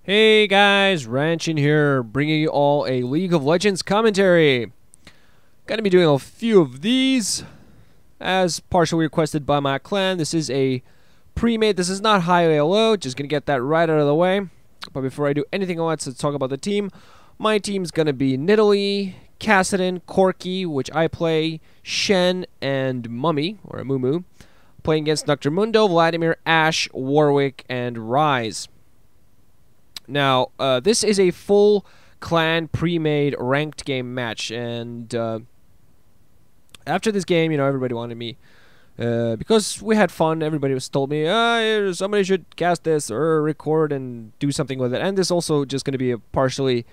Hey guys, Ranshin here, bringing you all a League of Legends commentary. Gonna be doing a few of these, as partially requested by my clan. This is a pre-made, this is not high or low, just gonna get that right out of the way. But before I do anything else, let's talk about the team. My team's gonna be Nidalee, Kassadin, Corki, which I play, Shen, and Mummy, or Amumu. Playing against Dr. Mundo, Vladimir, Ashe, Warwick, and Ryze. Now, this is a full clan pre-made ranked game match, and after this game, you know, everybody wanted me, because we had fun, everybody was told me, somebody should cast this or record and do something with it, and this also just going to be a partially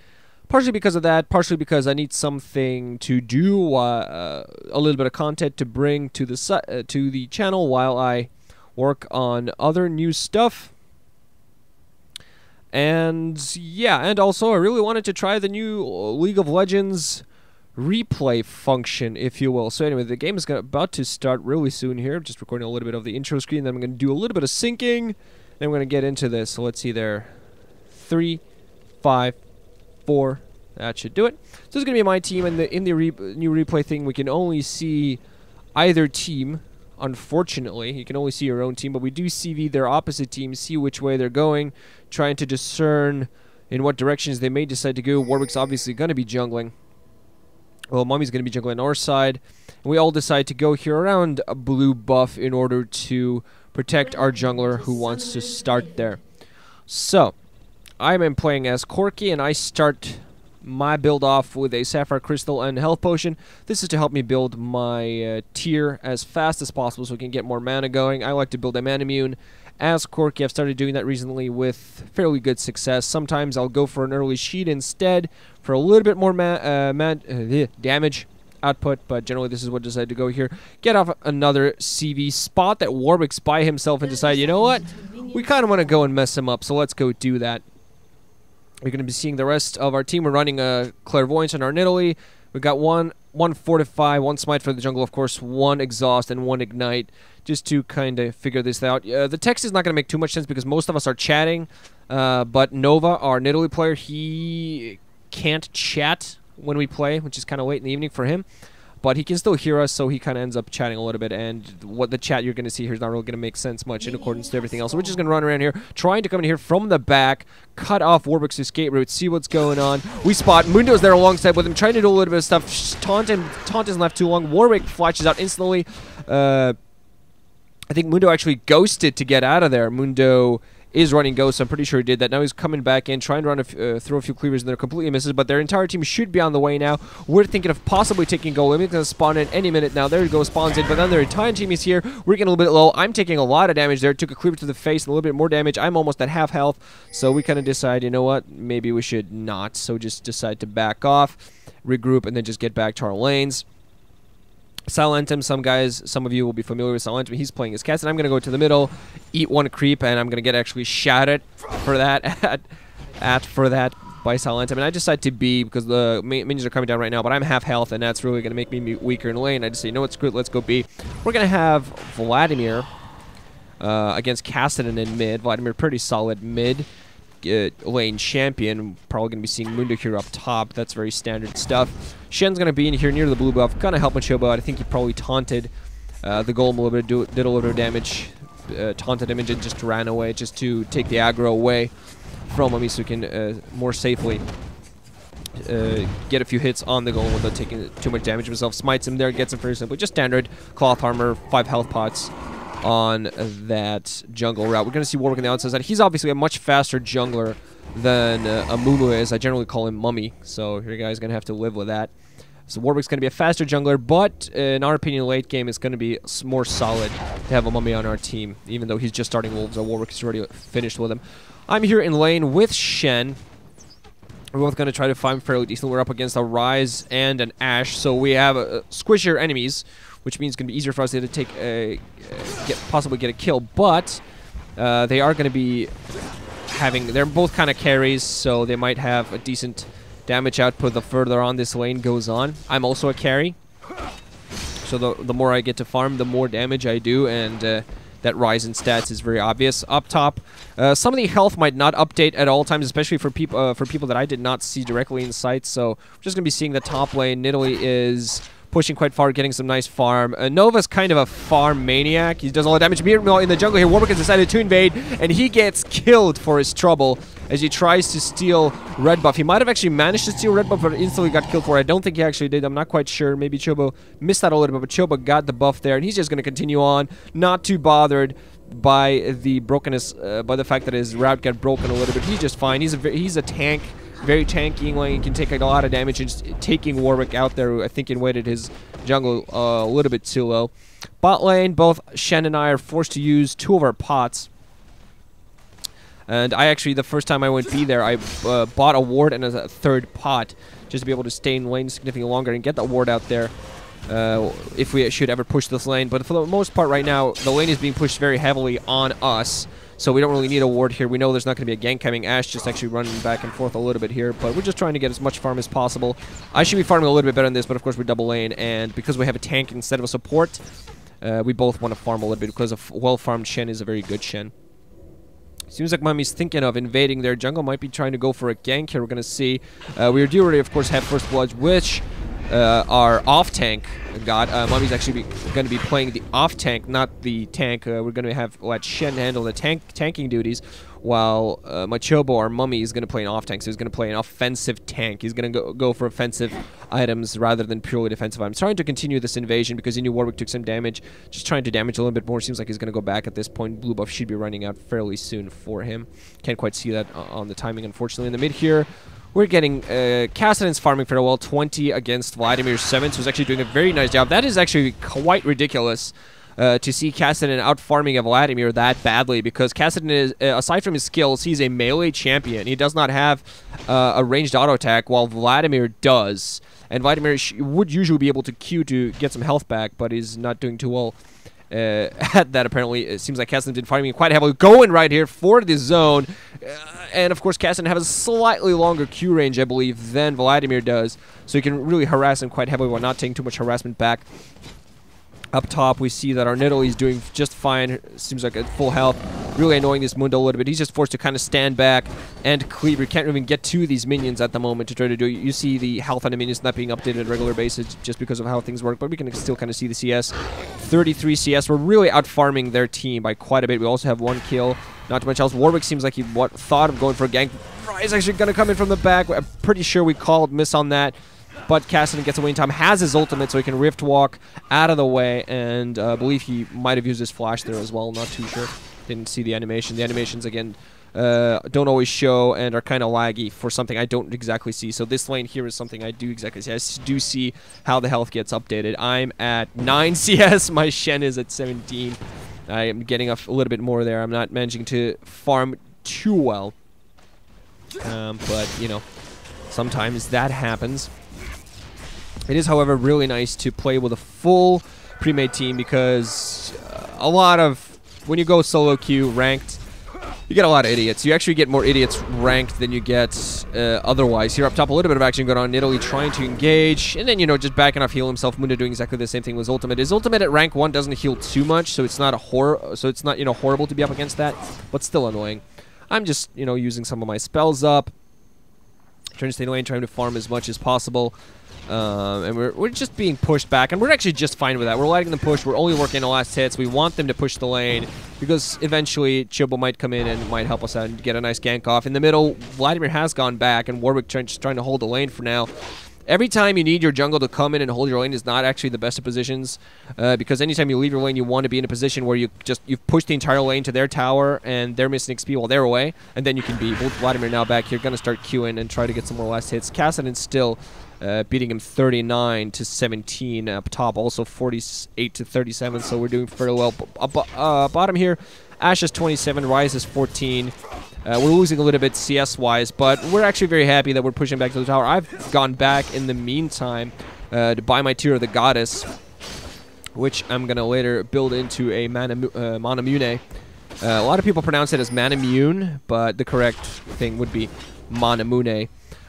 because of that, partially because I need something to do, a little bit of content to bring to the channel while I work on other new stuff. And yeah, and also I really wanted to try the new League of Legends replay function, if you will. So anyway, the game is about to start really soon here. Just recording a little bit of the intro screen, then I'm going to do a little bit of syncing, then I'm going to get into this. So let's see there. 3, 5, 4. That should do it. So this is going to be my team, and in the new replay thing, we can only see either team. Unfortunately, you can only see your own team, but we do see their opposite team, see which way they're going, trying to discern in what directions they may decide to go. Warwick's obviously going to be jungling. Well, Mummy's going to be jungling on our side. And we all decide to go here around a blue buff in order to protect our jungler who wants to start there. So, I'm playing as Corki, and I start my build off with a Sapphire Crystal and Health Potion. This is to help me build my tier as fast as possible so we can get more mana going. I like to build a mana immune as Corki. I've started doing that recently with fairly good success. Sometimes I'll go for an early sheet instead for a little bit more damage output, but generally this is what I decided to go here. Get off another CV spot that Warwick's by himself and decide, you know what, we kind of want to go and mess him up, so let's go do that. You're going to be seeing the rest of our team. We're running a Clairvoyance on our Nidalee. We've got one Fortify, one Smite for the jungle, of course, one Exhaust, and one Ignite, just to kind of figure this out. The text is not going to make too much sense because most of us are chatting, but Nova, our Nidalee player, he can't chat when we play, which is kind of late in the evening for him. But he can still hear us, so he kind of ends up chatting a little bit, and what the chat you're going to see here is not really going to make sense much in accordance to everything else. So we're just going to run around here, trying to come in here from the back, cut off Warwick's escape route, see what's going on. We spot Mundo's there alongside with him, trying to do a little bit of stuff. Taunt isn't left too long. Warwick flashes out instantly. I think Mundo actually ghosted to get out of there. Mundo is running Ghost, so I'm pretty sure he did that. Now he's coming back in, trying to run throw a few cleavers, and they're completely misses, but their entire team should be on the way now. We're thinking of possibly taking goal. Limit's going to spawn in any minute now. There he goes, spawns in, but then their entire team is here. We're getting a little bit low. I'm taking a lot of damage there. Took a cleaver to the face and a little bit more damage. I'm almost at half health, so we kind of decide, you know what, maybe we should not. So just decide to back off, regroup, and then just get back to our lanes. Silentum, some of you will be familiar with Silentum. He's playing his cast, and I'm going to go to the middle, eat one creep, and I'm going to get actually shouted for that by Silentum. And I decide to B because the minions are coming down right now, but I'm half health, and that's really going to make me weaker in lane. I just say, you know what, screw it, let's go B. We're going to have Vladimir against Kassadin in mid. Vladimir, pretty solid mid lane champion. Probably going to be seeing Mundo here up top. That's very standard stuff. Shen's going to be in here near the blue buff. Going to help machobo out. I think he probably taunted the golem a little bit, did a little bit of damage. Taunted him and just ran away just to take the aggro away from him so he can more safely get a few hits on the golem without taking too much damage himself. Smites him there, gets him very simply. Just standard cloth armor, 5 health pots on that jungle route. We're going to see Warwick on the outside side. He's obviously a much faster jungler than Amumu is. I generally call him Mummy, so you guys are going to have to live with that. So Warwick's going to be a faster jungler, but in our opinion, late game is going to be more solid to have a Mummy on our team, even though he's just starting Wolves, so Warwick is already finished with him. I'm here in lane with Shen. We're both going to try to find fairly decent. We're up against a Ryze and an Ashe, so we have squishier enemies, which means it's going to be easier for us to take possibly get a kill, but they are going to be they're both kind of carries, so they might have a decent damage output the further on this lane goes on. I'm also a carry, so the more I get to farm, the more damage I do, and that Ryze in stats is very obvious. Up top, some of the health might not update at all times, especially for people that I did not see directly in sight. So we're just going to be seeing the top lane. Nidalee is pushing quite far, getting some nice farm. Nova's kind of a farm maniac. He does a lot of damage. Meanwhile, in the jungle here, Warwick has decided to invade, and he gets killed for his trouble as he tries to steal red buff. He might have actually managed to steal red buff, but instantly got killed for it. I don't think he actually did. I'm not quite sure. Maybe Chobo missed that a little bit, but Chobo got the buff there, and he's just going to continue on, not too bothered by the brokenness, by the fact that his route got broken a little bit. He's just fine. He's a tank. Very tanky lane, can take a lot of damage, and just taking Warwick out there, who I think invaded his jungle a little bit too low. Bot lane, both Shen and I are forced to use 2 of our pots. And I actually, the first time I went B there, I bought a ward and a 3rd pot, just to be able to stay in lane significantly longer and get that ward out there. If we should ever push this lane. But for the most part right now, the lane is being pushed very heavily on us. So we don't really need a ward here. We know there's not going to be a gank coming. Ashe just actually running back and forth a little bit here. But we're just trying to get as much farm as possible. I should be farming a little bit better than this, but of course we're double lane. And because we have a tank instead of a support, we both want to farm a little bit because a well-farmed Shen is a very good Shen. Seems like Mummy's thinking of invading their jungle. Might be trying to go for a gank here. We're going to see. We do already, of course, have First Bloods, which our off-tank god. Mummy's actually going to be playing the off-tank, not the tank. We're going to have let Shen handle the tanking duties, while Machobo, our Mummy, is going to play an off-tank. So he's going to play an offensive tank. He's going to go for offensive items rather than purely defensive items. Trying to continue this invasion because he knew Warwick took some damage. Just trying to damage a little bit more. Seems like he's going to go back at this point. Blue buff should be running out fairly soon for him. Can't quite see that on the timing, unfortunately. In the mid here, we're getting Kassadin's farming fairly well. 20 against Vladimir 7, who's actually doing a very nice job. That is actually quite ridiculous to see Kassadin out farming a Vladimir that badly, because Kassadin is, aside from his skills, he's a melee champion. He does not have a ranged auto attack, while Vladimir does. And Vladimir would usually be able to Q to get some health back, but he's not doing too well at that, apparently. It seems like Kassadin's been fighting quite heavily, going right here for the zone. And of course, Kassadin has a slightly longer Q range, I believe, than Vladimir does, so he can really harass him quite heavily while not taking too much harassment back. Up top, we see that our Nidalee is doing just fine. Seems like at full health. Really annoying this Mundo a little bit. He's just forced to kind of stand back and cleave. We can't even get to these minions at the moment to try to do it. You see the health on the minions not being updated on a regular basis just because of how things work, but we can still kind of see the CS. 33 CS. We're really out farming their team by quite a bit. We also have 1 kill. Not too much else. Warwick seems like he thought of going for a gank. Ryze actually going to come in from the back. I'm pretty sure we called miss on that. But Kassadin gets away in time, has his ultimate, so he can Rift Walk out of the way, and I believe he might have used his flash there as well, not too sure. Didn't see the animation. The animations, again, don't always show and are kind of laggy for something I don't exactly see. So this lane here is something I do exactly see. I do see how the health gets updated. I'm at 9 CS, my Shen is at 17. I am getting a little bit more there. I'm not managing to farm too well. But, you know, sometimes that happens. It is, however, really nice to play with a full Premade team, because a lot of, when you go solo queue ranked, you get a lot of idiots. You actually get more idiots ranked than you get otherwise. Here up top, a little bit of action going on. Nidalee trying to engage, and then, you know, just backing off, heal himself. Mundo doing exactly the same thing with his ultimate. His ultimate at rank 1 doesn't heal too much, so it's not you know, horrible to be up against that, but still annoying. I'm just, you know, using some of my spells up, trying to stay in lane, trying to farm as much as possible. And we're just being pushed back, and we're actually just fine with that. We're letting them push. We're only working the last hits. We want them to push the lane, because eventually Chobo might come in and might help us out and get a nice gank off. In the middle, Vladimir has gone back, and Warwick just trying to hold the lane for now. Every time you need your jungle to come in and hold your lane is not actually the best of positions, because anytime you leave your lane, you want to be in a position where you've pushed the entire lane to their tower, and they're missing XP while they're away, and then you can be. Vladimir now back here, going to start queuing and try to get some more last hits. Kassadin still beating him 39 to 17 up top, also 48 to 37. So we're doing fairly well. Bottom here, Ashe is 27, Ryze is 14. We're losing a little bit CS-wise, but we're actually very happy that we're pushing back to the tower. I've gone back in the meantime to buy my Tear of the Goddess, which I'm going to later build into a Manamune. A lot of people pronounce it as Manamune, but the correct thing would be Manamune.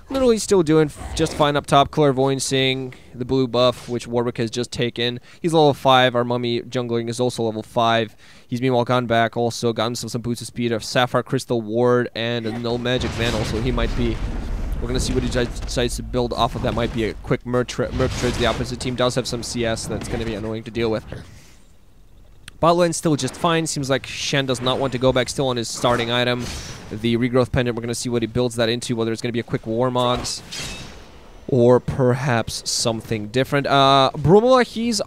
Literally still doing just fine up top, clairvoyancing the blue buff, which Warwick has just taken. He's level 5. Our mummy jungling is also level 5. He's meanwhile gone back, also gotten some boosts of speed, a Sapphire Crystal Ward, and a No Magic Vandal, so he might be... We're going to see what he decides to build off of that. Might be a quick Merc trades. The opposite team does have some CS that's going to be annoying to deal with. Bot lane still just fine. Seems like Shen does not want to go back, still on his starting item. The Regrowth Pendant, we're going to see what he builds that into, whether it's going to be a quick Warmogs or perhaps something different. Brumla, he's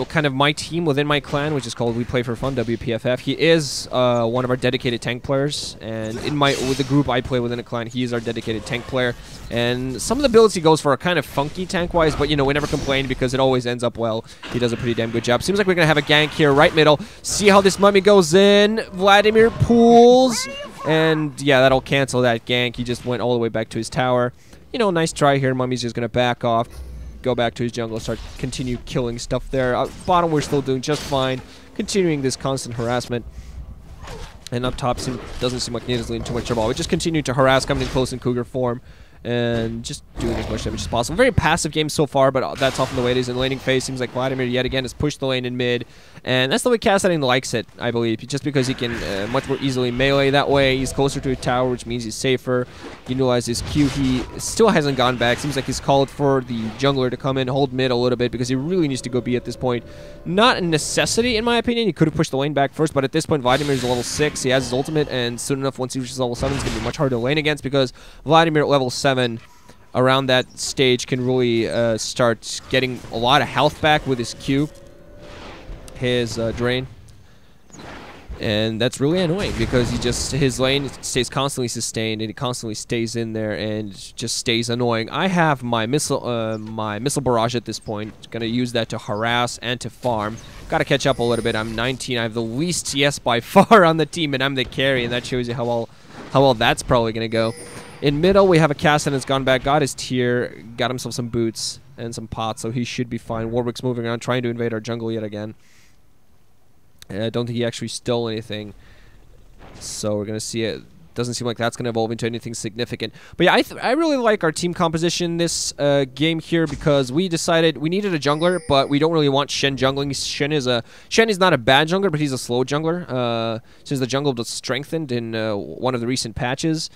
kind of my team within my clan, which is called We Play for Fun, WPFF. He is one of our dedicated tank players, and with the group I play within a clan, he is our dedicated tank player. And some of the builds he goes for are kind of funky tank-wise, but, you know, we never complain because it always ends up well. He does a pretty damn good job. Seems like we're going to have a gank here, right middle. See how this mummy goes in. Vladimir pulls, and, yeah, that'll cancel that gank. He just went all the way back to his tower. You know, nice try here. Mummy's just going to back off, go back to his jungle, continue killing stuff there. Bottom, we're still doing just fine, continuing this constant harassment. And up top, doesn't seem like Nidalee in too much trouble. We just continue to harass, coming in close in Cougar form, and just doing as much damage as possible. Very passive game so far, but that's often the way it is in laning phase. Seems like Vladimir yet again has pushed the lane in mid, and that's the way Kassadin likes it, I believe, just because he can much more easily melee that way. He's closer to a tower, which means he's safer. Utilize his Q. He still hasn't gone back. Seems like he's called for the jungler to come in, hold mid a little bit, because he really needs to go B at this point. Not a necessity, in my opinion. He could have pushed the lane back first, but at this point, Vladimir is level 6. He has his ultimate, and soon enough, once he reaches level 7, it's going to be much harder to lane against, because Vladimir at level 7 around that stage can really start getting a lot of health back with his Q, his drain, and that's really annoying because his lane stays constantly sustained and he constantly stays in there and just stays annoying. I have my missile barrage at this point. Gonna use that to harass and to farm. Got to catch up a little bit. I'm 19. I have the least CS by far on the team, and I'm the carry, and that shows you how well that's probably gonna go. In middle, we have a Kassadin that's gone back, got his tier, got himself some boots and some pots, so he should be fine. Warwick's moving around, trying to invade our jungle yet again. I don't think he actually stole anything, so we're going to see it. Doesn't seem like that's going to evolve into anything significant. But yeah, I really like our team composition this game here, because we decided we needed a jungler, but we don't really want Shen jungling. Shen is not a bad jungler, but he's a slow jungler. Since the jungle was strengthened in one of the recent patches,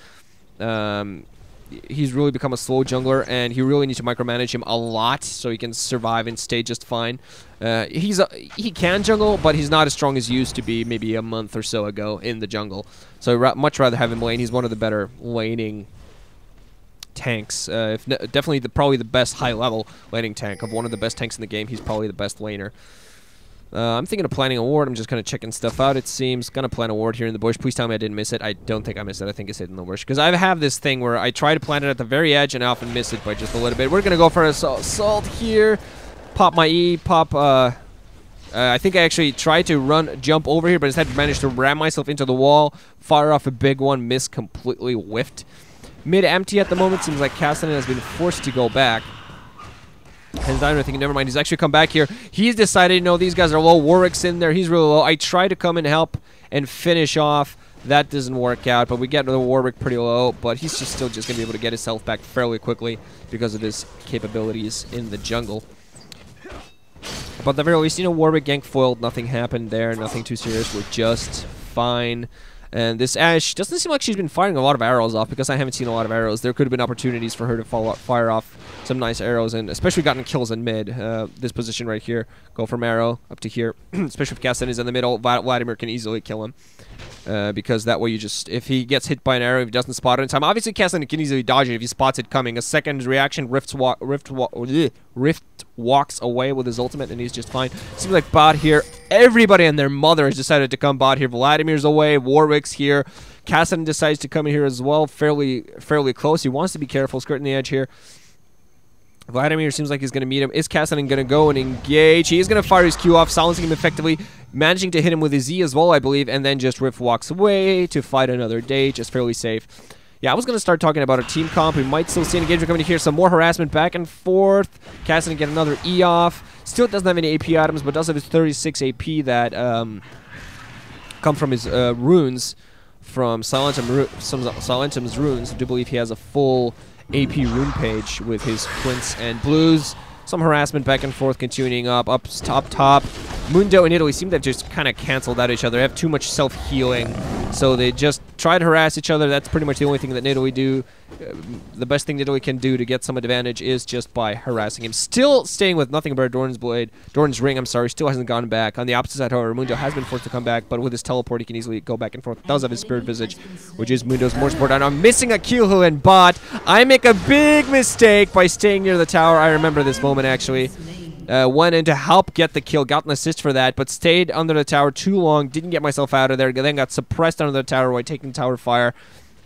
he's really become a slow jungler, and you really need to micromanage him a lot so he can survive and stay just fine. He can jungle, but he's not as strong as he used to be maybe a month or so ago in the jungle. So I'd much rather have him lane. He's one of the better laning tanks. Definitely probably the best high-level laning tank. Of one of the best tanks in the game, he's probably the best laner. I'm thinking of planning a ward. I'm just kind of checking stuff out, it seems. Gonna plan a ward here in the bush. Please tell me I didn't miss it. I don't think I missed it. I think it's hidden in the bush. Because I have this thing where I try to plant it at the very edge and I often miss it by just a little bit. We're gonna go for an assault here. Pop my E. Pop, I think I actually tried to jump over here, but instead managed to ram myself into the wall. Fire off a big one. Miss, completely whiffed. Mid empty at the moment. Seems like Kassadin has been forced to go back. Hands down, I think, never mind. He's actually come back here. He's decided, no, these guys are low. Warwick's in there. He's really low. I try to come and help and finish off. That doesn't work out, but we get the Warwick pretty low, but he's still just going to be able to get his health back fairly quickly because of his capabilities in the jungle. But at the very least, you know, Warwick gank foiled. Nothing happened there. Nothing too serious. We're just fine. And this Ashe doesn't seem like she's been firing a lot of arrows off, because I haven't seen a lot of arrows. There could have been opportunities for her to fire off some nice arrows, and especially gotten kills in mid. This position right here. Go from arrow up to here. Especially if Kassadin is in the middle, Vladimir can easily kill him. Because that way if he gets hit by an arrow, if he doesn't spot it in time. Obviously, Kassadin can easily dodge it if he spots it coming. A second reaction, Rift walks away with his ultimate, and he's just fine. Seems like bot here. Everybody and their mother has decided to come bot here. Vladimir's away. Warwick's here. Kassadin decides to come in here as well. Fairly close. He wants to be careful, skirting the edge here. Vladimir seems like he's going to meet him. Is Kassadin going to go and engage? He is going to fire his Q off, silencing him effectively, managing to hit him with his Z as well, I believe, and then just Rift walks away to fight another day, just fairly safe. Yeah, I was going to start talking about a team comp. We might still see an engagement coming here. Some more harassment back and forth. Kassadin get another E off. Still doesn't have any AP items, but does have his 36 AP that come from his runes. from Silentum's runes. I do believe he has a full AP rune page with his quints and blues. Some harassment back and forth continuing up top. Mundo and Nidalee seem to have just kind of canceled out each other. They have too much self-healing, so they just try to harass each other. That's pretty much the only thing that Nidalee do. The best thing Nidalee can do to get some advantage is just by harassing him. Still staying with nothing but Doran's ring, I'm sorry, still hasn't gone back. On the opposite side, however, Mundo has been forced to come back, but with his teleport, he can easily go back and forth. Does have his Spirit Visage, which is Mundo's more support. And I'm missing a kill in bot. I make a big mistake by staying near the tower. I remember this moment, actually. Went in to help get the kill, got an assist for that, but stayed under the tower too long, didn't get myself out of there, then got suppressed under the tower while taking tower fire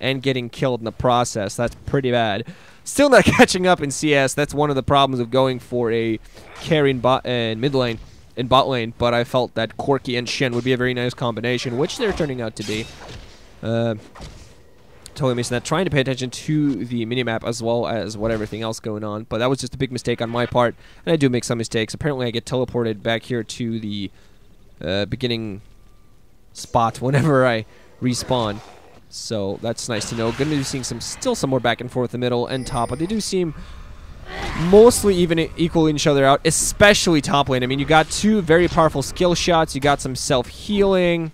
and getting killed in the process. That's pretty bad. Still not catching up in CS. That's one of the problems of going for a carry in bot and mid lane in bot lane, but I felt that Corki and Shen would be a very nice combination, which they're turning out to be. Totally missing that. Trying to pay attention to the minimap as well as everything else going on, but that was just a big mistake on my part, and I do make some mistakes. Apparently I get teleported back here to the beginning spot whenever I respawn, so that's nice to know. Gonna be seeing still some more back and forth in the middle and top, but they do seem mostly even equaling each other out, especially top lane. I mean, you got two very powerful skill shots, you got some self-healing,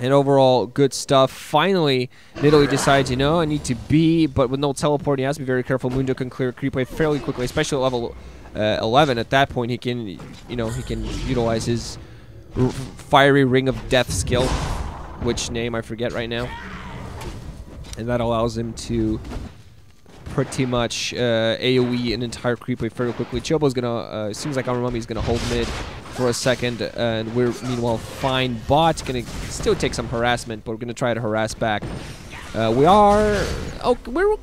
and overall, good stuff. Finally, Nidalee decides, you know, I need to be, but with no teleport, he has to be very careful. Mundo can clear creep wave fairly quickly, especially at level 11. At that point, he can, you know, he can utilize his fiery ring of death skill, which name I forget right now, and that allows him to pretty much AoE an entire creep wave fairly quickly. Chobo's gonna, seems like Amumu is gonna hold mid for a second, and we're meanwhile fine bot. Gonna still take some harassment, but we're gonna try to harass back. We're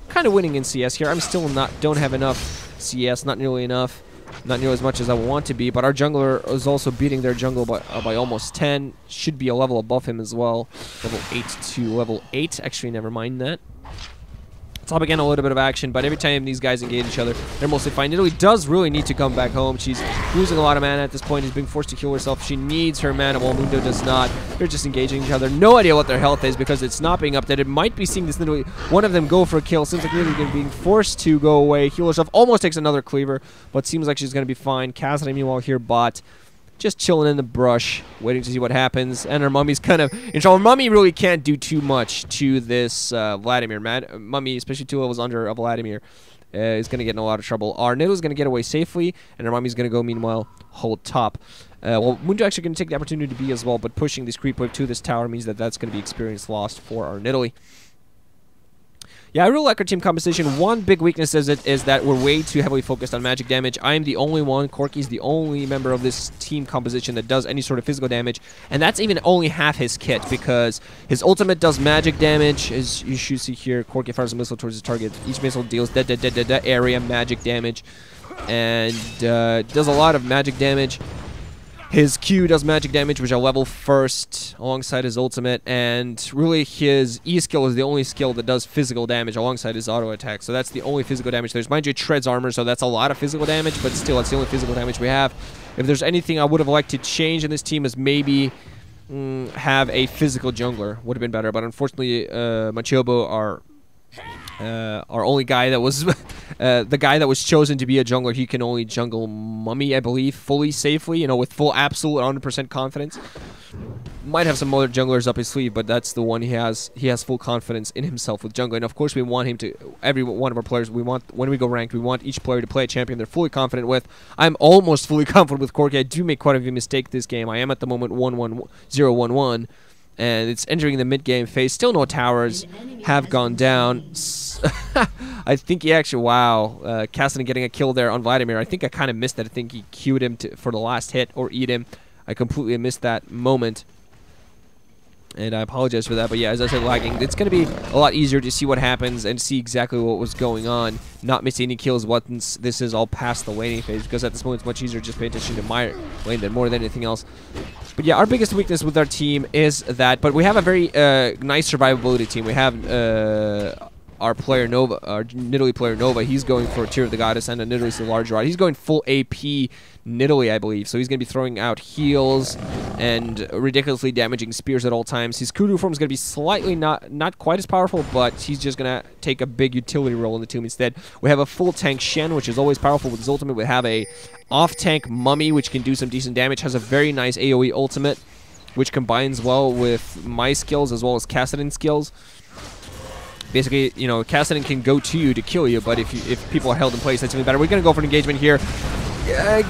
kind of winning in CS here. I'm still don't have enough CS, not nearly enough, not nearly as much as I want to be, but our jungler is also beating their jungle by almost 10. Should be a level above him as well, level 8 to level 8. Actually, never mind that. Top again, a little bit of action, but every time these guys engage each other, they're mostly fine. Nidalee does really need to come back home. She's losing a lot of mana at this point. She's being forced to heal herself. She needs her mana, while Mundo does not. They're just engaging each other. No idea what their health is because it's not being updated. It might be seeing this Nidalee, one of them go for a kill. Seems like Nidalee being forced to go away, heal herself. Almost takes another cleaver, but seems like she's going to be fine. Kassadin, meanwhile, here bot, just chilling in the brush, waiting to see what happens, and her mummy's kind of in trouble. Mummy really can't do too much to this Vladimir. Mummy, especially 2 levels under of Vladimir, is going to get in a lot of trouble. Our Nidalee's going to get away safely, and her mummy's going to go, meanwhile, hold top. Well, Mundo actually going to take the opportunity to be as well, but pushing this creep wave to this tower means that that's going to be experience lost for our Nidalee. Yeah, I really like our team composition. One big weakness is that we're way too heavily focused on magic damage. I'm the only one, Corki's the only member of this team composition that does any sort of physical damage, and that's even only half his kit, because his ultimate does magic damage, as you should see here. Corki fires a missile towards his target. Each missile deals area magic damage, and does a lot of magic damage. His Q does magic damage, which I'll level first alongside his ultimate, and really his E skill is the only skill that does physical damage alongside his auto attack. So that's the only physical damage there's. Mind you, it shreds armor, so that's a lot of physical damage, but still, it's the only physical damage we have. If there's anything I would have liked to change in this team is maybe have a physical jungler. Would have been better, but unfortunately, Machobo, our only guy that was the guy that was chosen to be a jungler, he can only jungle Mummy, I believe, fully safely, you know, with full absolute 100% confidence. Might have some other junglers up his sleeve, but that's the one he has. He has full confidence in himself with jungling. And of course, we want him to, every one of our players, we want, when we go ranked, we want each player to play a champion they're fully confident with. I'm almost fully confident with Corki. I do make quite a few mistakes this game. I am at the moment 1-1-0-1-1. And it's entering the mid-game phase. Still no towers have gone down. I think he actually, wow, Kassadin getting a kill there on Vladimir. I think I kind of missed that. I think he queued him for the last hit or eat him. I completely missed that moment, and I apologize for that. But yeah, as I said, lagging. It's going to be a lot easier to see what happens and see exactly what was going on. Not missing any kills once this is all past the laning phase, because at this moment it's much easier to just pay attention to my lane than more than anything else. But yeah, our biggest weakness with our team is that, but we have a very nice survivability team. We have our player Nova, our Nidalee player Nova, he's going for a Tear of the Goddess and a Nidalee's the large rod. He's going full AP Nidalee, I believe. So he's going to be throwing out heals and ridiculously damaging spears at all times. His Kudu form is going to be slightly not quite as powerful, but he's just going to take a big utility role in the team instead. We have a full tank Shen, which is always powerful with his ultimate. We have a off-tank Mummy, which can do some decent damage, has a very nice AoE ultimate, which combines well with my skills as well as Kassadin skills. Basically, you know, Kassadin can go to you to kill you, but if people are held in place, that's even better. We're going to go for an engagement here. With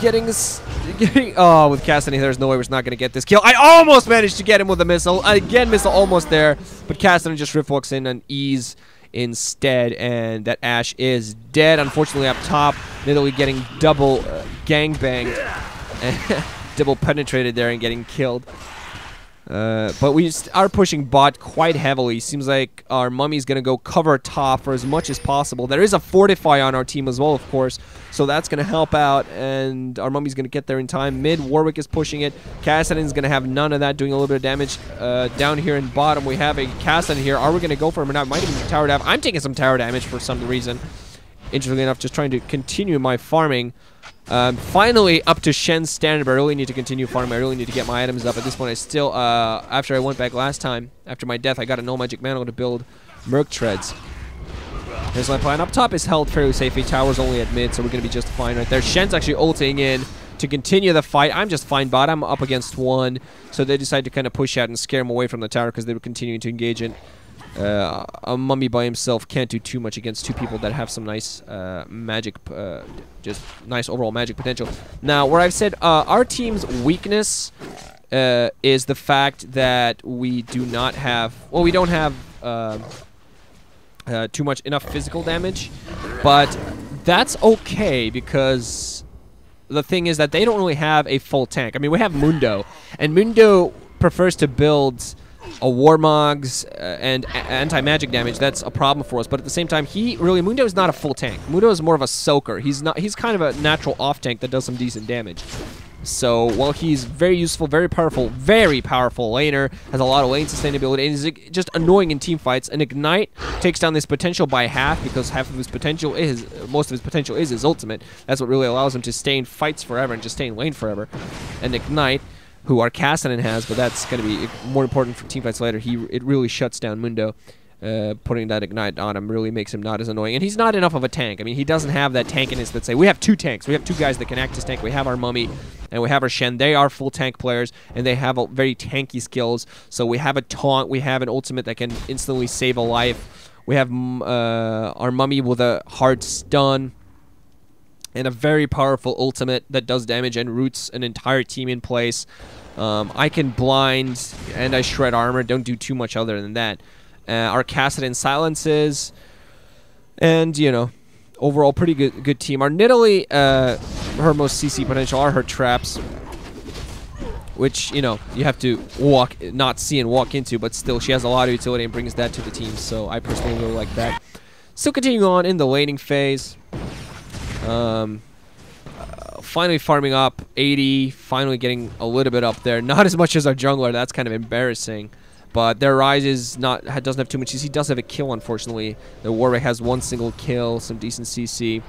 Kassadin, there's no way we're not going to get this kill. I almost managed to get him with a missile. Again, missile almost there, but Kassadin just rift walks in and ease instead, and that Ashe is dead. Unfortunately, up top, Nidalee getting double gangbanged, double penetrated there and getting killed. But we are pushing bot quite heavily. Seems like our Mummy's going to go cover top for as much as possible. There is a Fortify on our team as well, of course, so that's going to help out, and our Mummy's going to get there in time. Mid, Warwick is pushing it. Kassadin's going to have none of that, doing a little bit of damage. Down here in bottom, we have a Kassadin here. Are we going to go for him or not? Might even be tower damage. I'm taking some tower damage for some reason. Interestingly enough, just trying to continue my farming. Finally up to Shen's standard, but I really need to continue farming. I really need to get my items up. At this point, I still, after I went back last time, after my death, I got a no magic mantle to build Merc Treads. Here's my plan. Up top is held fairly safely. Tower's only at mid, so we're going to be just fine right there. Shen's actually ulting in to continue the fight. I'm just fine bot. I'm up against one, so they decide to kind of push out and scare him away from the tower because they were continuing to engage in. A Mummy by himself can't do too much against two people that have some nice magic, just nice overall magic potential. Now, where I've said our team's weakness is the fact that we do not have, well, we don't have enough physical damage, but that's okay because the thing is that they don't really have a full tank. I mean, we have Mundo, and Mundo prefers to build a Warmogs and anti-magic damage. That's a problem for us, but at the same time, Mundo is not a full tank. Mundo is more of a soaker. He's kind of a natural off tank that does some decent damage. So while he's very useful, very powerful laner, has a lot of lane sustainability, and is just annoying in team fights, and Ignite takes down this potential by half because half of his potential is, most of his potential is his ultimate. That's what really allows him to stay in fights forever and just stay in lane forever. And Ignite, who our Kassadin has, but that's going to be more important for teamfights later. It really shuts down Mundo. Putting that Ignite on him really makes him not as annoying. And he's not enough of a tank. I mean, he doesn't have that tankiness that say, we have two tanks. We have two guys that can act as tank. We have our Mummy and we have our Shen. They are full tank players, and they have a very tanky skills. So we have a taunt. We have an ultimate that can instantly save a life. We have our Mummy with a hard stun and a very powerful ultimate that does damage and roots an entire team in place. I can blind and I shred armor. Don't do too much other than that. Our Kassadin silences, and you know, overall pretty good team. Our Nidalee, her most CC potential are her traps, which, you know, you have to not see and walk into, but still she has a lot of utility and brings that to the team. So I personally really like that. Still continuing on in the laning phase. Finally farming up 80, finally getting a little bit up there. Not as much as our jungler, that's kind of embarrassing. But their Ryze doesn't have too much CC. He does have a kill, unfortunately. The Warwick has one single kill, some decent CC.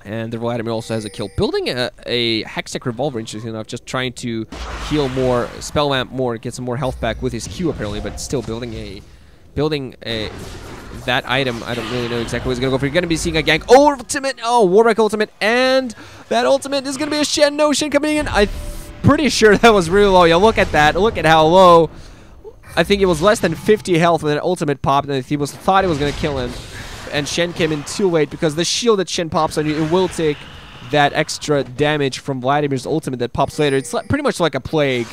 And the Vladimir also has a kill. Building a Hextech Revolver, interestingly enough, just trying to heal more, spell vamp more, get some more health back with his Q apparently, but still building that item. I don't really know exactly what he's going to go for. You're going to be seeing a gank ultimate. Oh, Warwick ultimate. And that ultimate is going to be a Shen. No, Shen coming in. I'm pretty sure that was really low. Yeah, look at that. Look at how low. I think it was less than 50 health when that ultimate popped, and he thought it was going to kill him. And Shen came in too late because the shield that Shen pops on you, it will take that extra damage from Vladimir's ultimate that pops later. It's pretty much like a plague.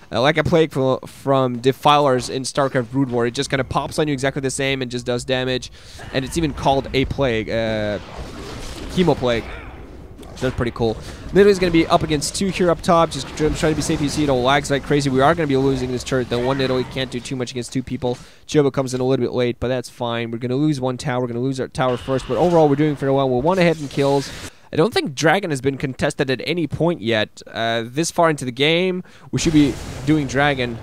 From Defilers in StarCraft Brood War. It just kind of pops on you exactly the same and just does damage. And it's even called a plague. Chemo plague. So that's pretty cool. Nidalee's going to be up against two here up top. Just trying to be safe. You see it all lags like crazy. We are going to be losing this turret. The one Nidalee can't do too much against two people. Chobo comes in a little bit late, but that's fine. We're going to lose one tower. We're going to lose our tower first. But overall, we're doing fairly well. We're one ahead in kills. I don't think Dragon has been contested at any point yet. This far into the game, we should be doing Dragon,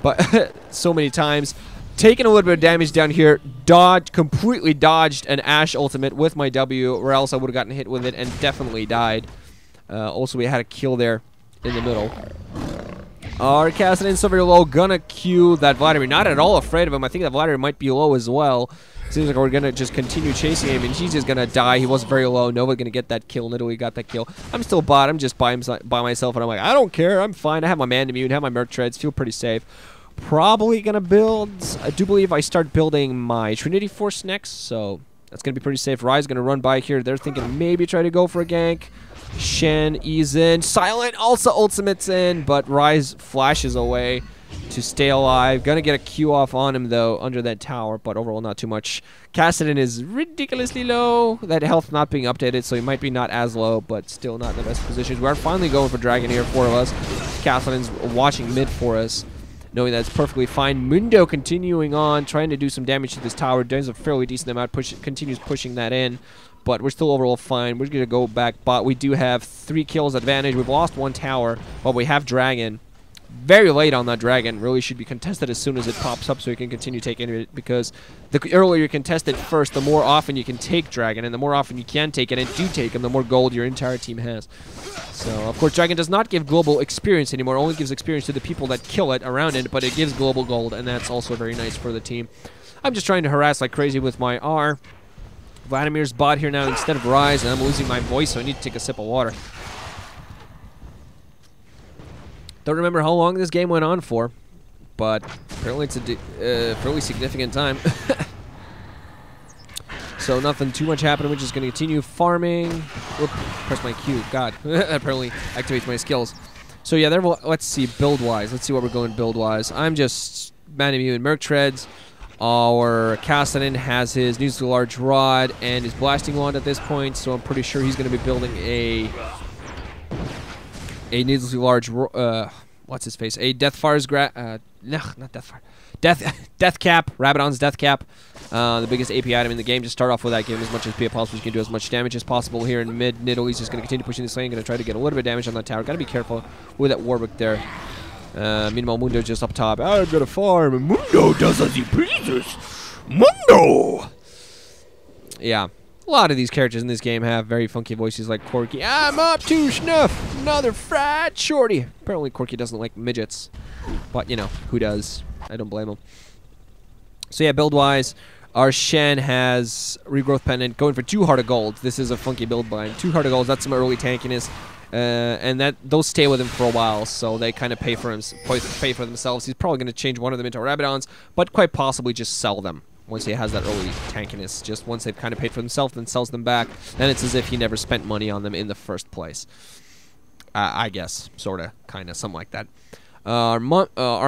but so many times. taking a little bit of damage down here. Completely dodged an Ashe ultimate with my W, or else I would have gotten hit with it and definitely died. Also, we had a kill there in the middle. Our Kassadin so very low, gonna Q that Vladimir. Not at all afraid of him. I think that Vladimir might be low as well. Seems like we're gonna just continue chasing him, and he's just gonna die. He was very low. Nobody gonna get that kill. Nidalee got that kill. I'm still bot. I'm just by myself, and I'm like, I don't care. I'm fine. I have my man immune, have my merc treads. Feel pretty safe. Probably gonna build. I do believe I start building my Trinity Force next, so that's gonna be pretty safe. Ryze gonna run by here. They're thinking maybe try to go for a gank. Shen, E's in. Silent also ultimates in, but Ryze flashes away to stay alive. Gonna get a Q off on him, though, under that tower, but overall not too much. Kassadin is ridiculously low. That health not being updated, so he might be not as low, but still not in the best positions. We are finally going for Dragon here, 4 of us. Kassadin's watching mid for us, knowing that it's perfectly fine. Mundo continuing on, trying to do some damage to this tower. Does a fairly decent amount, continues pushing that in. But we're still overall fine. We're going to go back bot. We do have 3 kills advantage. We've lost 1 tower, but we have Dragon. Very late on that Dragon. Really should be contested as soon as it pops up so you can continue taking it, because the earlier you contest it first, the more often you can take Dragon, and the more often you can take it and do take him, the more gold your entire team has. So, of course, Dragon does not give global experience anymore. It only gives experience to the people that kill it around it, but it gives global gold, and that's also very nice for the team. I'm just trying to harass like crazy with my R. Vladimir's bot here now instead of Ryze, and I'm losing my voice, so I need to take a sip of water. Don't remember how long this game went on for, but apparently it's a fairly significant time. So nothing too much happening. We're just going to continue farming. Whoop, press my Q. God, apparently activates my skills. So yeah, let's see build-wise. Let's see what we're going build-wise. I'm just man immune merc treads. Our Kassadin has his nuclear large rod and his blasting wand at this point, so I'm pretty sure he's going to be building a nuclear large what's his face? A Deathfire's no, not Deathfire. Death cap, Rabadon's Death cap. The biggest AP item in the game. Just start off with that, give him as much SP as possible. You can do as much damage as possible here in mid. Nidalee's just going to continue pushing this lane, going to try to get a little bit of damage on that tower. Got to be careful with that Warwick there. Meanwhile, Mundo just up top. I'm gonna farm. Mundo does as he pleases. Mundo! Yeah. A lot of these characters in this game have very funky voices like Corki. I'm up to snuff. Another fat shorty. Apparently Corki doesn't like midgets. But, you know, who does? I don't blame him. So yeah, build-wise, our Shen has Regrowth Pendant going for 2 Heart of Gold. This is a funky build bind. 2 Heart of Gold, that's some early tankiness. And those stay with him for a while, so they kind of pay for themselves. He's probably going to change one of them into Rabadons, but quite possibly just sell them once he has that early tankiness. Just once they've kind of paid for themselves, then sells them back. Then it's as if he never spent money on them in the first place. I guess, sort of, kind of, something like that. Our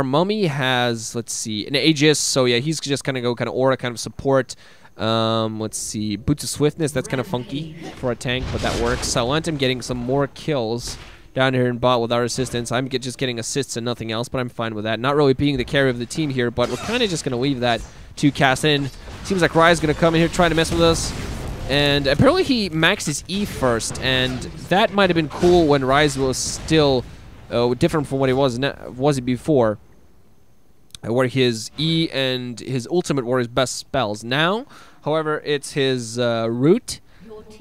Mummy has, let's see, an Aegis, so yeah, he's just going to go kind of aura, kind of support. Let's see, Boots of Swiftness, that's kind of funky for a tank, but that works. Silentum getting some more kills down here in bot with our assistance. I'm just getting assists and nothing else, but I'm fine with that. Not really being the carry of the team here, but we're kind of just going to leave that to Kassadin. Seems like Ryze is going to come in here trying to mess with us. And apparently he maxed his E first, and that might have been cool when Ryze was still different from what he was before. Where his E and his ultimate were his best spells. Now, however, it's his root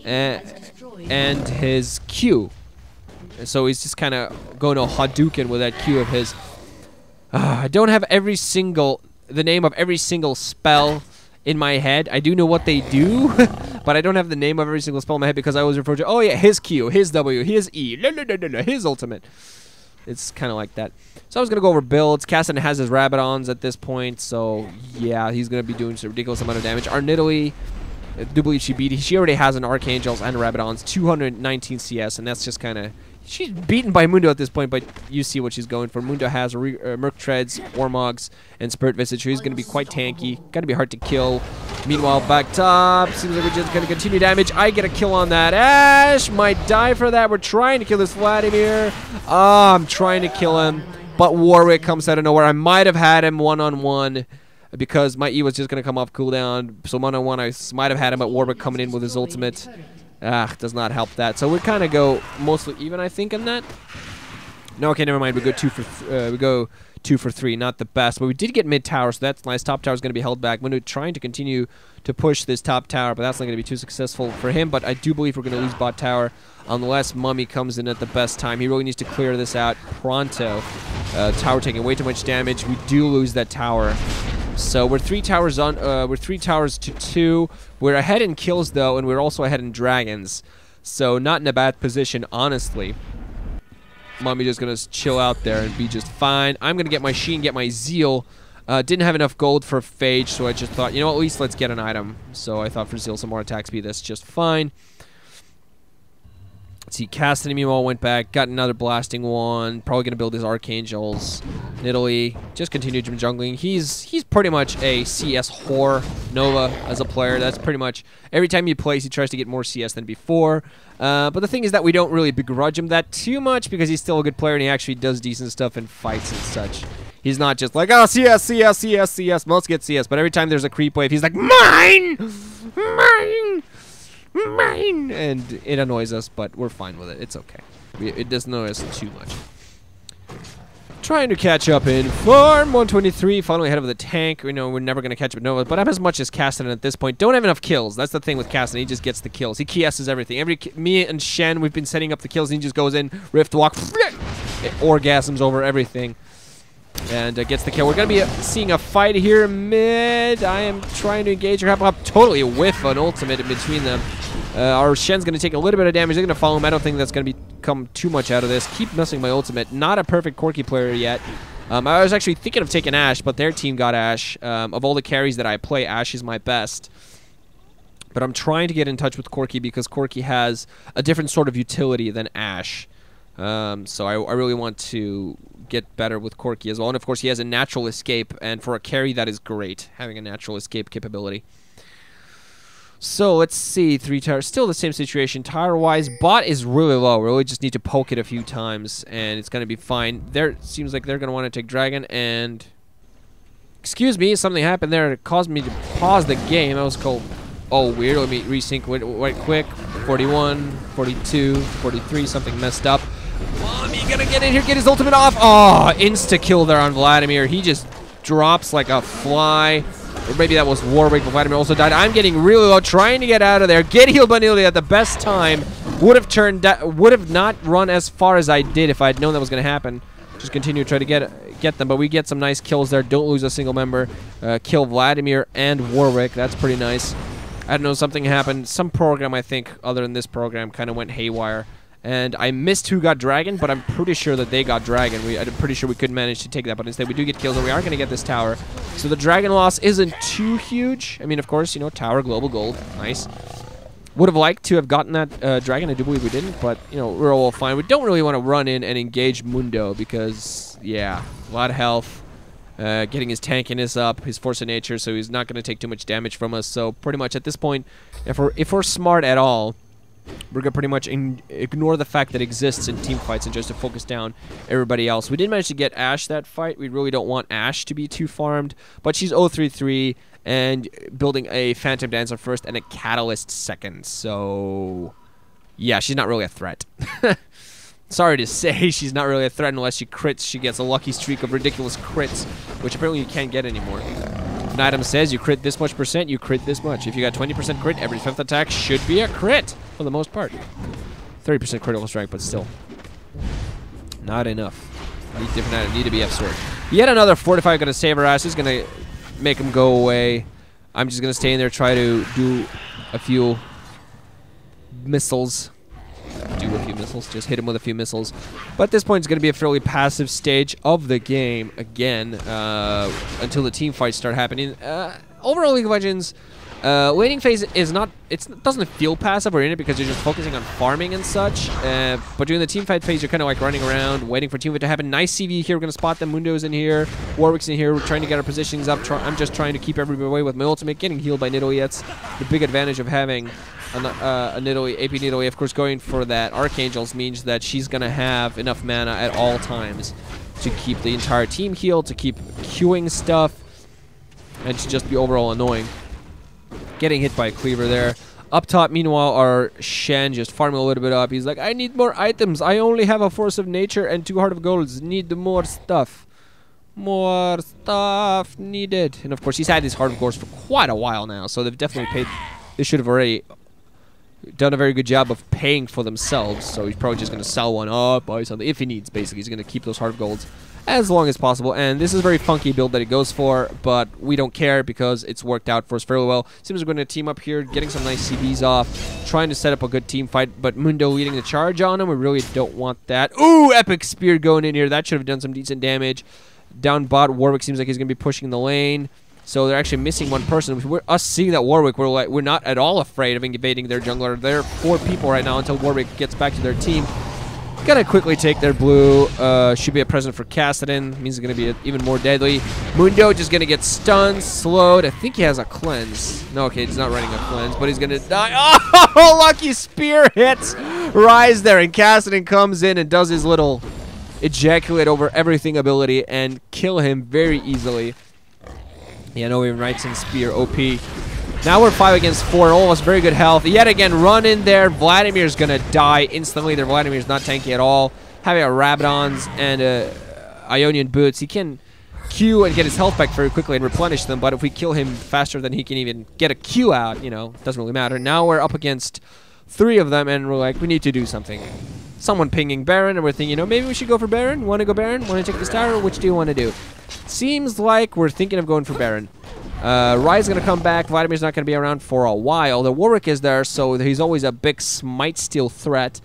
and his Q. So he's just kind of going to Hadouken with that Q of his. I don't have the name of every single spell in my head. I do know what they do, but I don't have the name of every single spell in my head because I always refer to, oh yeah, his Q, his W, his E, his ultimate. It's kind of like that. So I was going to go over builds. Kassadin has his Rabadons at this point, so yeah, he's going to be doing some ridiculous amount of damage. Our Nidalee, I do believe she already has an Archangels and Rabadons, 219 CS, and that's just kind of... She's beaten by Mundo at this point, but you see what she's going for. Mundo has Merc Treads, Warmogs, and Spirit Visage. He's going to be quite tanky. Got to be hard to kill. Meanwhile, back top, seems like we're just going to continue damage. I get a kill on that. Ashe might die for that. We're trying to kill this Vladimir. I'm trying to kill him, but Warwick comes out of nowhere. I might have had him one-on-one because my E was just going to come off cooldown. So one-on-one, I might have had him, but Warwick coming in with his ultimate. Does not help that. So we kind of go mostly even, I think, on that. No, okay, never mind. We go 2 for 3, not the best. But we did get mid tower, so that's nice. Top tower is going to be held back. Mundo trying to continue to push this top tower, but that's not going to be too successful for him. But I do believe we're going to lose bot tower unless Mummy comes in at the best time. He really needs to clear this out pronto. Tower taking way too much damage. We do lose that tower. So we're 3 towers on. We're 3 towers to 2. We're ahead in kills though, and we're also ahead in dragons. So not in a bad position, honestly. Mummy just gonna chill out there and be just fine. I'm gonna get my Sheen, get my Zeal. Didn't have enough gold for Phage, so I just thought, you know, at least let's get an item. So I thought for Zeal some more attack speed. That's just fine. Let's see, Kassadin meanwhile went back, got another blasting one. Probably gonna build his Archangels. Nidalee just continued jungling. He's pretty much a CS whore. Nova as a player. That's pretty much every time he plays, he tries to get more CS than before. But the thing is that we don't really begrudge him that too much because he's still a good player and he actually does decent stuff in fights and such. He's not just like, oh, CS, CS, CS, CS. Well, let's get CS. But every time there's a creep wave, he's like, mine! Mine! Mine! And it annoys us, but we're fine with it. It's okay. It doesn't annoy us too much. Trying to catch up in farm. 123, finally ahead of the tank. You know, we're never going to catch up with Nova, but I'm as much as Kassadin at this point. Don't have enough kills. That's the thing with Kassadin. He just gets the kills. He KS's everything. Me and Shen, we've been setting up the kills, and he just goes in, Rift Walk, orgasms over everything, and gets the kill. We're going to be seeing a fight here mid. I am trying to engage or hop totally whiff an ultimate in between them. Our Shen's going to take a little bit of damage. They're going to follow him. I don't think that's going to become too much out of this. Keep missing my ultimate. Not a perfect Corki player yet. I was actually thinking of taking Ashe, but their team got Ashe. Of all the carries that I play, Ashe is my best. But I'm trying to get in touch with Corki because Corki has a different sort of utility than Ashe. So I really want to get better with Corki as well. And of course, he has a natural escape. And for a carry, that is great, having a natural escape capability. So let's see, 3 towers, still the same situation. Tower-wise, bot is really low. We really just need to poke it a few times, and it's going to be fine. There seems like they're going to want to take dragon, and excuse me, something happened there. It caused me to pause the game. That was called, oh, weird. Let me resync right quick. 41, 42, 43, something messed up. Mommy gonna get in here, get his ultimate off. Oh, insta-kill there on Vladimir. He just drops like a fly. Or maybe that was Warwick, but Vladimir also died. I'm getting really low, trying to get out of there. Get healed by Nidalee at the best time. Would have not run as far as I did if I had known that was going to happen. Just continue to try to get them, but we get some nice kills there. Don't lose a single member. Kill Vladimir and Warwick. That's pretty nice. I don't know, something happened. Some program, I think, other than this program, kind of went haywire. And I missed who got dragon, but I'm pretty sure that they got dragon. I'm pretty sure we couldn't manage to take that, but instead we do get kills, and we are going to get this tower. So the dragon loss isn't too huge. I mean, of course, you know, tower, global gold, nice. Would have liked to have gotten that dragon. I do believe we didn't, but, you know, we're all fine. We don't really want to run in and engage Mundo because, yeah, a lot of health. Getting his tankiness up, his force of nature, so he's not going to take too much damage from us. So pretty much at this point, if we're smart at all, we're going to pretty much ignore the fact that it exists in team fights and just to focus down everybody else. We did manage to get Ashe that fight. We really don't want Ashe to be too farmed, but she's 0-3-3 and building a Phantom Dancer first and a Catalyst second. So, yeah, she's not really a threat. Sorry to say, she's not really a threat unless she crits. She gets a lucky streak of ridiculous crits, which apparently you can't get anymore. An item says you crit this much %, you crit this much. If you got 20% crit, every 5th attack should be a crit, for the most part. 30% critical strike, but still. Not enough. Need different item, need a BF sword. Yet another fortify gonna save our ass. He's gonna make him go away. I'm just gonna stay in there, try to do a few missiles. Just hit him with a few missiles. But at this point, it's going to be a fairly passive stage of the game again until the team fights start happening. Overall, League of Legends, laning phase is not, it doesn't feel passive or in it because you're just focusing on farming and such. But during the team fight phase, you're kind of like running around, waiting for team fight to happen. Nice CV here. We're going to spot them. Mundo's in here. Warwick's in here. We're trying to get our positions up. I'm just trying to keep everybody away with my ultimate. Getting healed by Nidalee. That's the big advantage of having a Nidalee, AP Nidalee. Of course, going for that Archangels means that she's going to have enough mana at all times to keep the entire team healed, to keep queuing stuff, and to just be overall annoying. Getting hit by a cleaver there. Up top, meanwhile, our Shen just farming a little bit up. He's like, I need more items. I only have a force of nature and 2 heart of golds. Need more stuff. More stuff needed. And of course, he's had these hard cores for quite a while now, so they've definitely paid. They should have already done a very good job of paying for themselves. So he's probably just going to sell one up, buy something if he needs. Basically, he's going to keep those hard golds as long as possible. And this is a very funky build that he goes for, but we don't care because it's worked out for us fairly well. Seems we're going to team up here, getting some nice CBs off, trying to set up a good team fight, but Mundo leading the charge on him. We really don't want that. Ooh, epic spear going in here. That should have done some decent damage. Down bot, Warwick seems like he's going to be pushing the lane. So they're actually missing one person. Us seeing that Warwick, we're not at all afraid of invading their jungler. They're 4 people right now until Warwick gets back to their team. Gonna quickly take their blue. Should be a present for Kassadin. Means it's gonna be even more deadly. Mundo just gonna get stunned, slowed. I think he has a cleanse. No, okay, he's not running a cleanse, but he's gonna die. Oh, lucky spear hits Ryze there, and Kassadin comes in and does his little ejaculate over everything ability and kill him very easily. Yeah, no, even Ranshin spear OP. Now we're 5 against 4, almost very good health. Yet again, run in there. Vladimir's gonna die instantly. Their Vladimir's not tanky at all. Having a Rabadons and Ionian boots, he can Q and get his health back very quickly and replenish them. But if we kill him faster than he can even get a Q out, you know, doesn't really matter. Now we're up against 3 of them, and we're like, we need to do something. Someone pinging Baron, and we're thinking, you know, maybe we should go for Baron. Want to go Baron? Want to take this tower? Which do you want to do? Seems like we're thinking of going for Baron. Ryze is going to come back. Vladimir's not going to be around for a while. The Warwick is there, so he's always a big smite steal threat.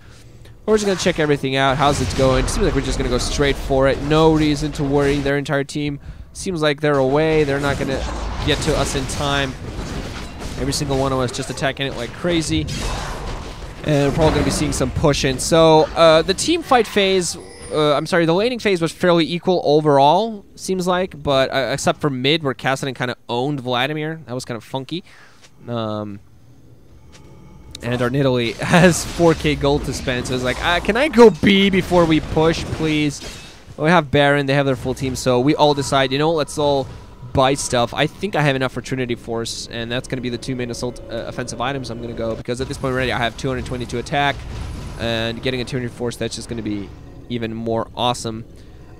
We're just going to check everything out. How's it going? Seems like we're just going to go straight for it. No reason to worry. Their entire team seems like they're away. They're not going to get to us in time. Every single one of us just attacking it like crazy. And we're probably going to be seeing some pushing. So the team fight phase, the laning phase was fairly equal overall, seems like. But except for mid, where Kassadin kind of owned Vladimir. That was kind of funky. And our Nidalee has 4k gold to spend. So it's like, can I go B before we push, please? Well, we have Baron. They have their full team. So we all decide, you know, let's all buy stuff. I think I have enough for Trinity Force, and that's going to be the 2 main assault offensive items I'm going to go, because at this point already I have 222 attack, and getting a Trinity Force, that's just going to be even more awesome.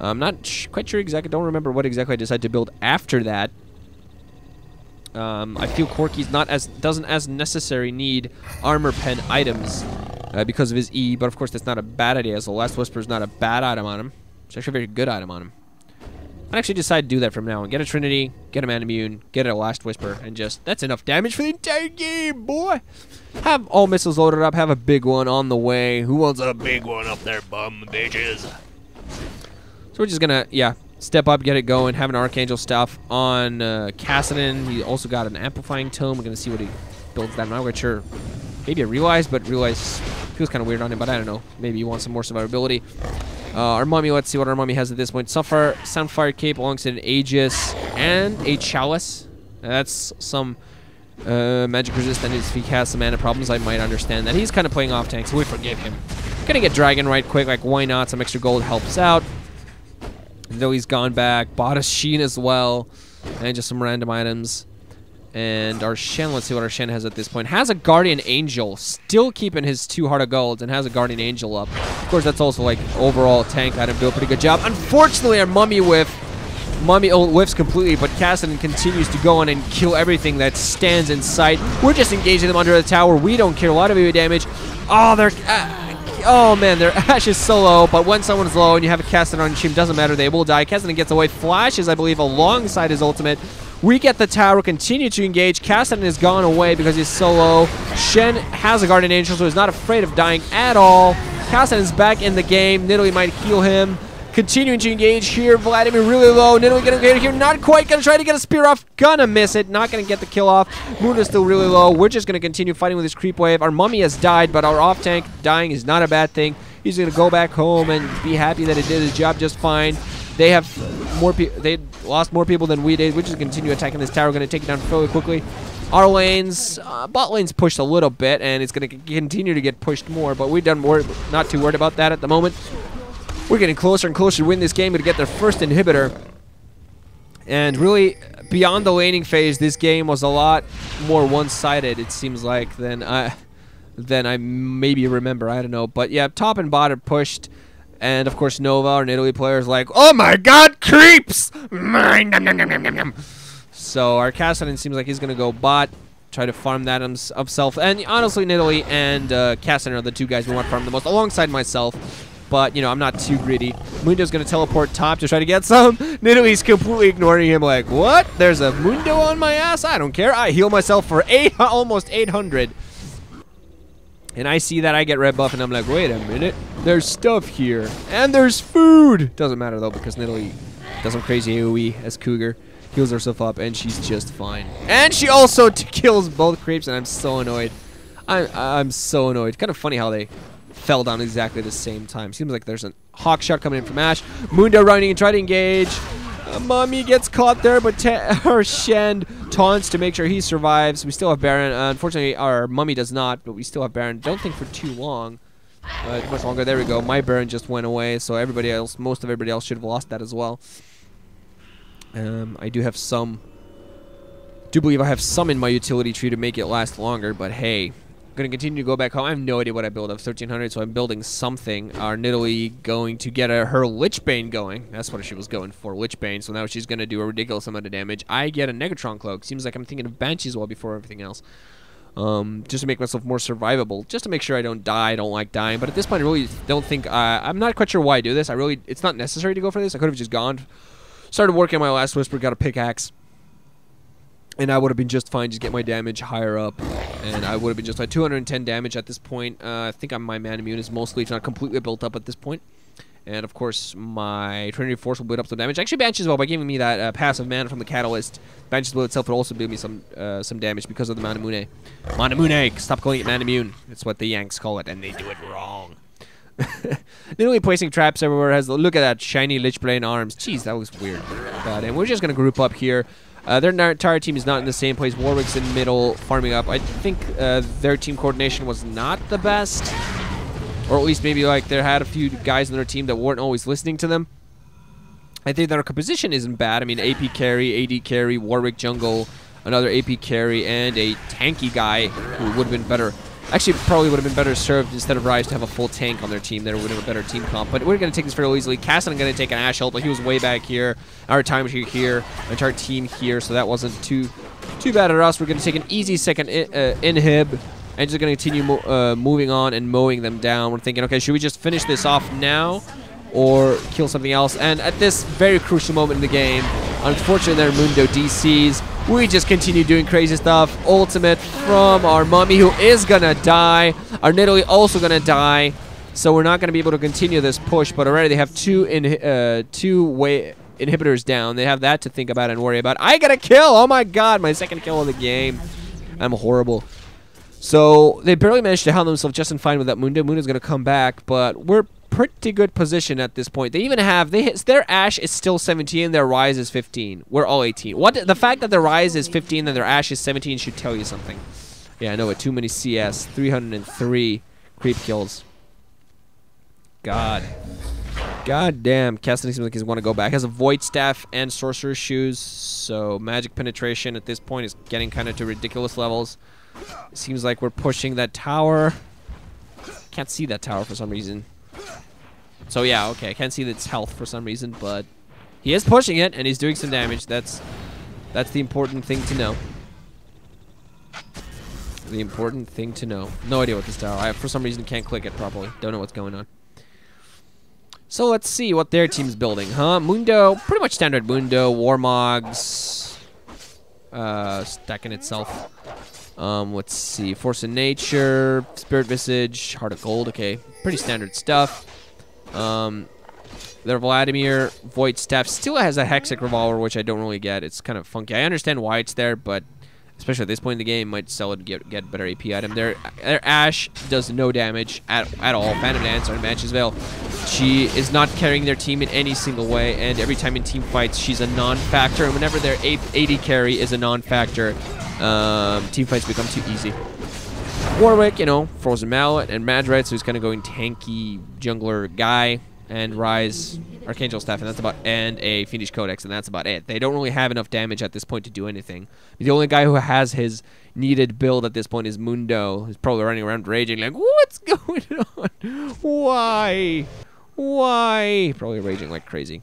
I'm not quite sure exactly, don't remember what exactly I decided to build after that. I feel Corki's doesn't as necessary need armor pen items because of his E, but of course that's not a bad idea, as the Last Whisper is not a bad item on him. It's actually a very good item on him. I actually decided to do that from now on. Get a Trinity, get a Man Immune, get a Last Whisper, and just, that's enough damage for the entire game, boy! Have all missiles loaded up, have a big one on the way. Who wants a big one up there, bum bitches? So we're just gonna, yeah, step up, get it going, have an Archangel stuff on Kassadin. He also got an Amplifying Tome. We're gonna see what he builds that. I'm not quite sure. Maybe a Realize, but Realize feels kind of weird on him, but I don't know. Maybe he wants some more survivability. Our Mummy, let's see what our Mummy has at this point. Soundfire Cape alongside an Aegis and a Chalice. That's some magic resistant. If he has some mana problems, I might understand that. He's kind of playing off tank, so we forgive him. Gonna get Dragon right quick, like why not? Some extra gold helps out. Though he's gone back. Bought a Sheen as well. And just some random items. And our Shen, let's see what our Shen has at this point. Has a Guardian Angel, still keeping his 2 Heart of Gold, and has a Guardian Angel up. Of course, that's also like overall tank item, do a pretty good job. Unfortunately, our Mummy whiffs completely, but Kassadin continues to go on and kill everything that stands in sight. We're just engaging them under the tower. We don't care. A lot of AoE damage. Oh, they're... oh man, their Ashe is so low, but when someone's low and you have a Kassadin on your team, doesn't matter, they will die. Kassadin gets away, flashes, I believe, alongside his ultimate. We get the tower, continue to engage. Kassadin has gone away because he's so low. Shen has a Guardian Angel, so he's not afraid of dying at all. Kassadin's back in the game. Nidalee might heal him. Continuing to engage here. Vladimir really low. Nidalee gonna get here. Not quite. Gonna try to get a spear off. Gonna miss it. Not gonna get the kill off. Mundo's still really low. We're just gonna continue fighting with this creep wave. Our Mummy has died, but our off tank dying is not a bad thing. He's gonna go back home and be happy that it did his job just fine. They have more people. They lost more people than we did. We're just gonna continue attacking this tower. We're gonna take it down fairly quickly. Our lanes, bot lane's pushed a little bit, and it's gonna continue to get pushed more. But we're not too worried about that at the moment. We're getting closer and closer to win this game, to get their first inhibitor. And really, beyond the laning phase, this game was a lot more one-sided, it seems like, than I maybe remember. I don't know. But yeah, top and bot are pushed. And of course, Nova, our Nidalee player, is like, oh my god, creeps! So our Kassadin seems like he's going to go bot, try to farm that himself. And honestly, Nidalee and Kassadin are the two guys we want to farm the most, alongside myself. But, you know, I'm not too greedy. Mundo's going to teleport top to try to get some. Nidalee's completely ignoring him like, what? There's a Mundo on my ass? I don't care. I heal myself for almost 800. And I see that, I get red buff, and I'm like, wait a minute. There's stuff here. And there's food. Doesn't matter, though, because Nidalee does some crazy AoE as Cougar. Heals herself up, and she's just fine. And she also kills both creeps, and I'm so annoyed. I'm so annoyed. Kind of funny how they fell down exactly the same time. Seems like there's a hawk shot coming in from Ashe. Mundo running and trying to engage. Mommy gets caught there, but her Shen taunts to make sure he survives. We still have Baron. Unfortunately, our Mummy does not, but we still have Baron. Don't think for too long. Much longer. There we go. My Baron just went away, so everybody else, most of everybody else should have lost that as well. I do have some. Do believe I have some in my utility tree to make it last longer, but hey, I'm gonna continue to go back home. I have no idea what I build. I have 1300, so I'm building something. Our Nidalee going to get her Lichbane going. That's what she was going for, Lichbane. So now she's gonna do a ridiculous amount of damage. I get a Negatron cloak. Seems like I'm thinking of Banshee as well before everything else. Just to make myself more survivable, just to make sure I don't die. I don't like dying, but at this point, I really don't think. I'm not quite sure why I do this. It's not necessary to go for this. I could have just gone. Started working on my last whisper, got a pickaxe, and I would have been just fine. Just get my damage higher up, and I would have been just like 210 damage at this point. I think my man immune is mostly, if not completely, built up at this point. And of course, my Trinity Force will build up some damage. Actually, Banshee as well, by giving me that passive mana from the Catalyst. Banshee's Blood itself would also give me some damage because of the Manamune. Manamune! Stop calling it Manamune. That's what the Yanks call it, and they do it wrong. Nidalee placing traps everywhere. Look at that shiny Lichbane arms. Jeez, that was weird. And we're just gonna group up here. Their entire team is not in the same place. Warwick's in middle, farming up. I think their team coordination was not the best, or at least maybe like they had a few guys in their team that weren't always listening to them. I think that our composition isn't bad. I mean, AP carry, AD carry, Warwick jungle, another AP carry, and a tanky guy who would have been better. Actually, probably would have been better served instead of Ryze to have a full tank on their team. There would have a better team comp. But we're going to take this fairly easily. Kassadin going to take an Ashe ult, but he was way back here. Our time here, entire team here, so that wasn't too bad at us. We're going to take an easy second inhib and just going to continue moving on and mowing them down. We're thinking, okay, should we just finish this off now or kill something else? And at this very crucial moment in the game, unfortunately, their Mundo DCs. We just continue doing crazy stuff. Ultimate from our Mummy, who is gonna die. Our Nidalee also gonna die. So we're not gonna be able to continue this push. But already they have two inhibitors down. They have that to think about and worry about. I got a kill! Oh my god, my second kill of the game. I'm horrible. So they barely managed to handle themselves just in fine with that Mundo. Mundo's gonna come back, but we're pretty good position at this point. They even have their Ashe is still 17, their Ryze is 15. We're all 18. The fact that their Ryze is 15 and their Ashe is 17 should tell you something. Yeah, I know it. Too many CS. 303 creep kills. God damn. Kassadin seems like he's want to go back. Has a Void Staff and Sorcerer's Shoes, so magic penetration at this point is getting kind of to ridiculous levels. It seems like we're pushing that tower. Can't see that tower for some reason. So yeah, okay, I can't see its health for some reason, but he is pushing it and he's doing some damage. That's the important thing to know. The important thing to know. No idea what this tower. I for some reason can't click it properly. Don't know what's going on. So let's see what their team's building, huh? Mundo, pretty much standard Mundo, Warmogs, stacking itself. Let's see, Force of Nature, Spirit Visage, Heart of Gold. Okay, pretty standard stuff. Their Vladimir, Void Staff still has a Hexic Revolver, which I don't really get. It's kind of funky. I understand why it's there, but especially at this point in the game, might sell it to get better AP item. Their Ashe does no damage at all. Phantom Dancer and Banshee's Veil. She is not carrying their team in any single way, and every time in team fights, she's a non-factor. And whenever their AD carry is a non-factor, team fights become too easy. Warwick, you know, Frozen Mallet and Madrid, so he's kind of going tanky jungler guy, and Ryze, Archangel Staff, and that's about, and a Fiendish Codex, and that's about it. They don't really have enough damage at this point to do anything. The only guy who has his needed build at this point is Mundo, who's probably running around raging like, what's going on? Why? Probably raging like crazy.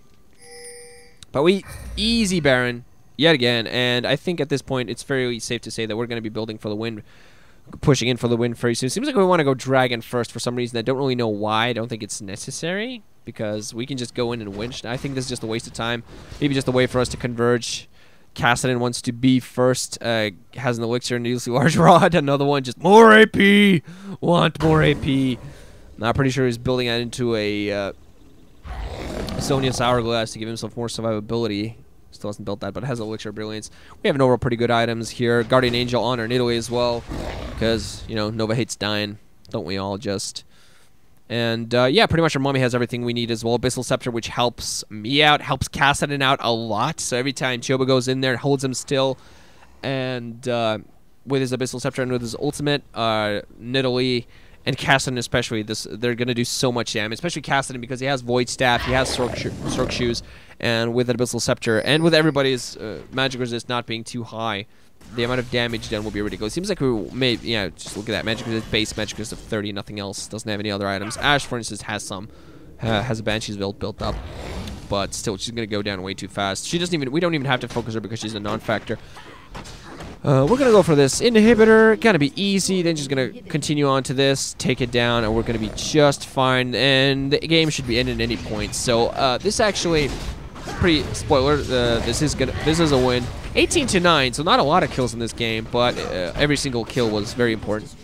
But we easy Baron yet again, and I think at this point it's fairly safe to say that we're going to be building for the win, pushing in for the win very soon. Seems like we want to go Dragon first for some reason. I don't really know why. I don't think it's necessary because we can just go in and win. I think this is just a waste of time. Maybe just a way for us to converge. Kassadin wants to be first. Has an elixir and needlessly large rod. Another one, just more AP. Want more AP. Not pretty sure he's building that into a Sonya's Hourglass to give himself more survivability. Still hasn't built that, but has Elixir of Brilliance. We have an overall pretty good items here. Guardian Angel on our Nidalee as well, because, you know, Nova hates dying. Don't we all just? And, yeah, pretty much our Mummy has everything we need as well. Abyssal Scepter, which helps me out, helps Kassadin out a lot. So every time Choba goes in there, it holds him still. And with his Abyssal Scepter and with his ultimate, Nidalee and Kassadin especially, they're going to do so much damage, especially Kassadin because he has Void Staff, he has Sork Shoes, and with that Abyssal Scepter, and with everybody's magic resist not being too high, the amount of damage done will be ridiculous. Seems like we may, yeah, just look at that. Magic resist, base magic resist of 30, nothing else. Doesn't have any other items. Ashe, for instance, has some. Has a Banshee's built up. But still, she's going to go down way too fast. She doesn't even, we don't even have to focus her because she's a non-factor. We're going to go for this inhibitor. Going to be easy. Then she's going to continue on to this, take it down, and we're going to be just fine. And the game should be ended at any point. So this actually, pretty spoiler. This is a win. 18-9. So not a lot of kills in this game, but every single kill was very important.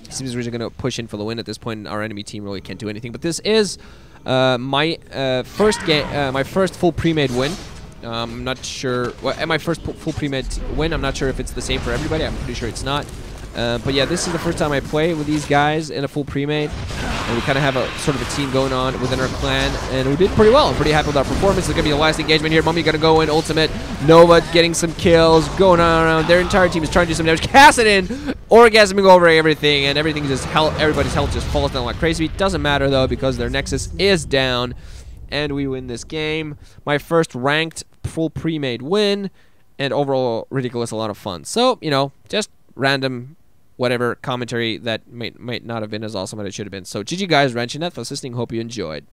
Seems we're going to push in for the win at this point. Our enemy team really can't do anything. But this is my first game, my first full pre-made win. I'm not sure. Well, my first full pre-made win. I'm not sure if it's the same for everybody. I'm pretty sure it's not. But yeah, this is the first time I play with these guys in a full pre-made. And we kind of have a sort of a team going on within our clan. And we did pretty well. I'm pretty happy with our performance. It's going to be the last engagement here. Mummy going to go in. Ultimate. Nova getting some kills. Going on around. Their entire team is trying to do some damage. Kassadin orgasming over everything. And everything just everybody's health just falls down like crazy. It doesn't matter though because their Nexus is down. And we win this game. My first ranked full pre-made win. And overall ridiculous, a lot of fun. So, you know, just random whatever commentary that might not have been as awesome as it should have been. So GG guys, Ranshin for listening. Hope you enjoyed.